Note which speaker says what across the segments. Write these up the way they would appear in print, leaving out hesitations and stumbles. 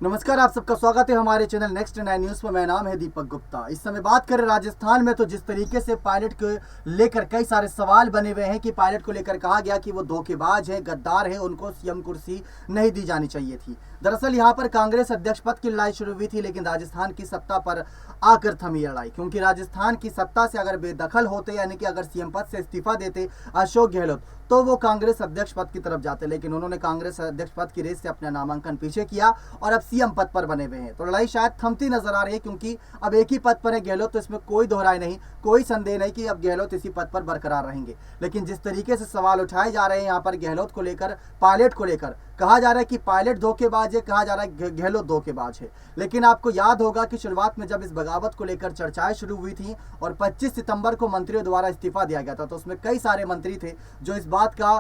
Speaker 1: नमस्कार, आप सबका स्वागत है हमारे चैनल नेक्स्ट 9 न्यूज़ पर। मेरा नाम है दीपक गुप्ता। इस समय बात करें राजस्थान में, तो जिस तरीके से पायलट को लेकर कई सारे सवाल बने हुए हैं कि पायलट को लेकर कहा गया कि वो धोखेबाज है, गद्दार है, उनको सीएम कुर्सी नहीं दी जानी चाहिए थी। दरअसल यहाँ पर कांग्रेस अध्यक्ष पद की लड़ाई शुरू हुई थी, लेकिन राजस्थान की सत्ता पर आकर थमी लड़ाई, क्योंकि राजस्थान की सत्ता से अगर बेदखल होते, यानी कि अगर सीएम पद से इस्तीफा देते अशोक गहलोत, तो वो कांग्रेस अध्यक्ष पद की तरफ जाते। लेकिन उन्होंने कांग्रेस अध्यक्ष पद की रेस से अपना नामांकन पीछे किया और अब सीएम पद पर बने हुए हैं। तो लड़ाई शायद थमती नजर आ रही है, क्योंकि अब एक ही पद पर है गहलोत, तो इसमें कोई दोहराई नहीं, कोई संदेह नहीं कि अब गहलोत इसी पद पर बरकरार रहेंगे। लेकिन जिस तरीके से सवाल उठाए जा रहे हैं यहाँ पर गहलोत को लेकर, पायलट को लेकर, कहा जा रहा है कि पायलट धोखेबाज है, कहा जा रहा है गहलोत धोखेबाज है। लेकिन आपको याद होगा कि शुरुआत में जब इस बगावत को लेकर चर्चाएं शुरू हुई थी और 25 सितंबर को मंत्रियों द्वारा इस्तीफा दिया गया था, तो उसमें कई सारे मंत्री थे जो इस बात का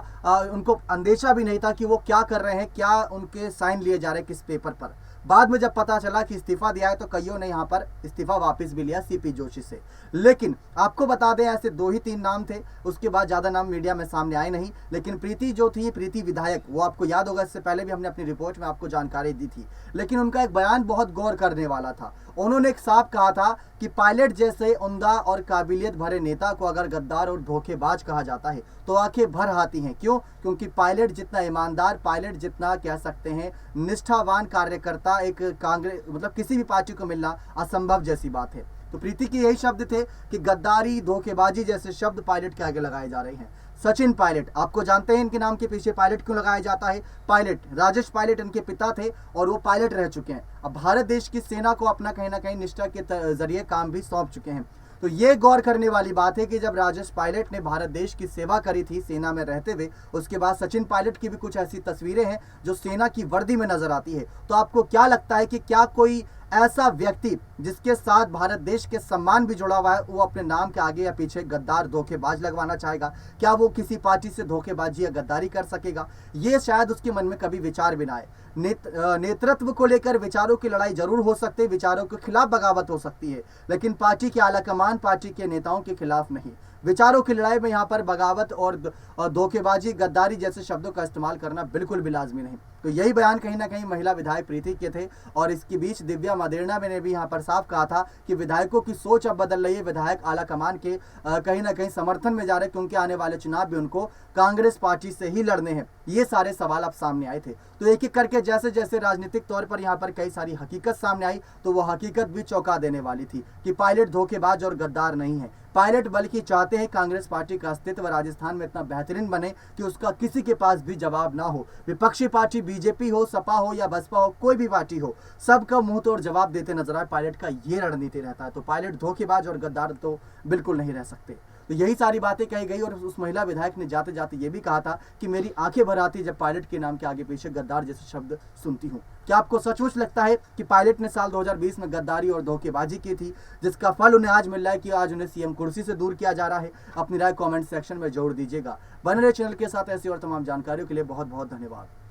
Speaker 1: उनको अंदेशा भी नहीं था कि वो क्या कर रहे हैं, क्या उनके साइन लिए जा रहे हैं किस पेपर पर। बाद में जब पता चला कि इस्तीफा दिया है, तो कईयों ने यहाँ पर इस्तीफा वापस भी लिया सीपी जोशी से। लेकिन आपको बता दें, ऐसे 2 ही 3 नाम थे, उसके बाद ज़्यादा नाम मीडिया में सामने आए नहीं। लेकिन प्रीति जो थी, प्रीति विधायक, वो आपको याद होगा, इससे पहले भी हमने अपनी रिपोर्ट में आपको जानकारी दी थी। लेकिन उनका एक बयान बहुत गौर करने वाला था। उन्होंने एक साफ कहा था कि पायलट जैसे उम्दा और काबिलियत भरे नेता को अगर गद्दार और धोखेबाज कहा जाता है तो आंखें भर आती हैं। क्यों? क्योंकि पायलट जितना ईमानदार, पायलट जितना कह सकते हैं निष्ठावान कार्यकर्ता एक कांग्रेस मतलब किसी भी पार्टी को मिलना असंभव जैसी बात है। तो प्रीति के यही शब्द थे कि गद्दारी, धोखेबाजी जैसे शब्द पायलट के आगे लगाए जा रहे हैं। सचिन पायलट, आपको जानते हैं इनके नाम के पीछे पायलट क्यों लगाया जाता है। पायलट राजेश पायलट इनके पिता थे और वो पायलट रह चुके हैं। अब भारत देश की सेना को अपना कहीं ना कहीं निष्ठा के जरिए काम भी सौंप चुके हैं। तो ये गौर करने वाली बात है कि जब राजेश पायलट ने भारत देश की सेवा करी थी सेना में रहते हुए, उसके बाद सचिन पायलट की भी कुछ ऐसी तस्वीरें हैं जो सेना की वर्दी में नजर आती है। तो आपको क्या लगता है कि क्या कोई ऐसा व्यक्ति जिसके साथ भारत देश के सम्मान भी जुड़ा हुआ है, वो अपने नाम के आगे या पीछे गद्दार, धोखेबाज लगवाना चाहेगा? क्या वो किसी पार्टी से धोखेबाजी या गद्दारी कर सकेगा? ये शायद उसके मन में कभी विचार भी ना आए। नेतृत्व को लेकर विचारों की लड़ाई जरूर हो सकती है, विचारों के खिलाफ बगावत हो सकती है, लेकिन पार्टी के आलाकमान, पार्टी के नेताओं के खिलाफ नहीं। विचारों की लड़ाई में यहाँ पर बगावत और धोखेबाजी, गद्दारी जैसे शब्दों का इस्तेमाल करना बिल्कुल भी लाजमी नहीं। तो यही बयान कहीं ना कहीं महिला विधायक प्रीति के थे। और इसके बीच दिव्या मदेरणा ने भी यहाँ पर साफ कहा था कि विधायकों की सोच अब बदल रही है, विधायक आला कमान के कहीं ना कहीं समर्थन में जा रहे, क्योंकि आने वाले चुनाव भी उनको कांग्रेस पार्टी से ही लड़ने हैं। ये सारे सवाल अब सामने आए थे। तो एक एक करके जैसे जैसे राजनीतिक तौर पर यहाँ पर कई सारी हकीकत सामने आई, तो वो हकीकत भी चौंका देने वाली थी कि पायलट धोखेबाज और गद्दार नहीं है। पायलट बल्कि चाहते हैं कांग्रेस पार्टी का अस्तित्व राजस्थान में इतना बेहतरीन बने कि उसका किसी के पास भी जवाब ना हो। विपक्षी पार्टी बीजेपी हो, सपा हो या बसपा हो, कोई भी पार्टी हो, सबका मुंह तोड़ जवाब देते नजर आए। पायलट का ये रणनीति रहता है। तो पायलट धोखेबाज और गद्दार तो बिल्कुल नहीं रह सकते। तो यही सारी बातें कही गई और उस महिला विधायक ने जाते जाते ये भी कहा था कि मेरी आंखें भर आती जब पायलट के नाम के आगे पीछे गद्दार जैसे शब्द सुनती हूँ। क्या आपको सचमुच लगता है कि पायलट ने साल 2020 में गद्दारी और धोखेबाजी की थी, जिसका फल उन्हें आज मिल रहा है कि आज उन्हें सीएम कुर्सी से दूर किया जा रहा है? अपनी राय कमेंट सेक्शन में जोड़ दीजिएगा। बने रहे चैनल के साथ ऐसी और तमाम जानकारियों के लिए बहुत बहुत धन्यवाद।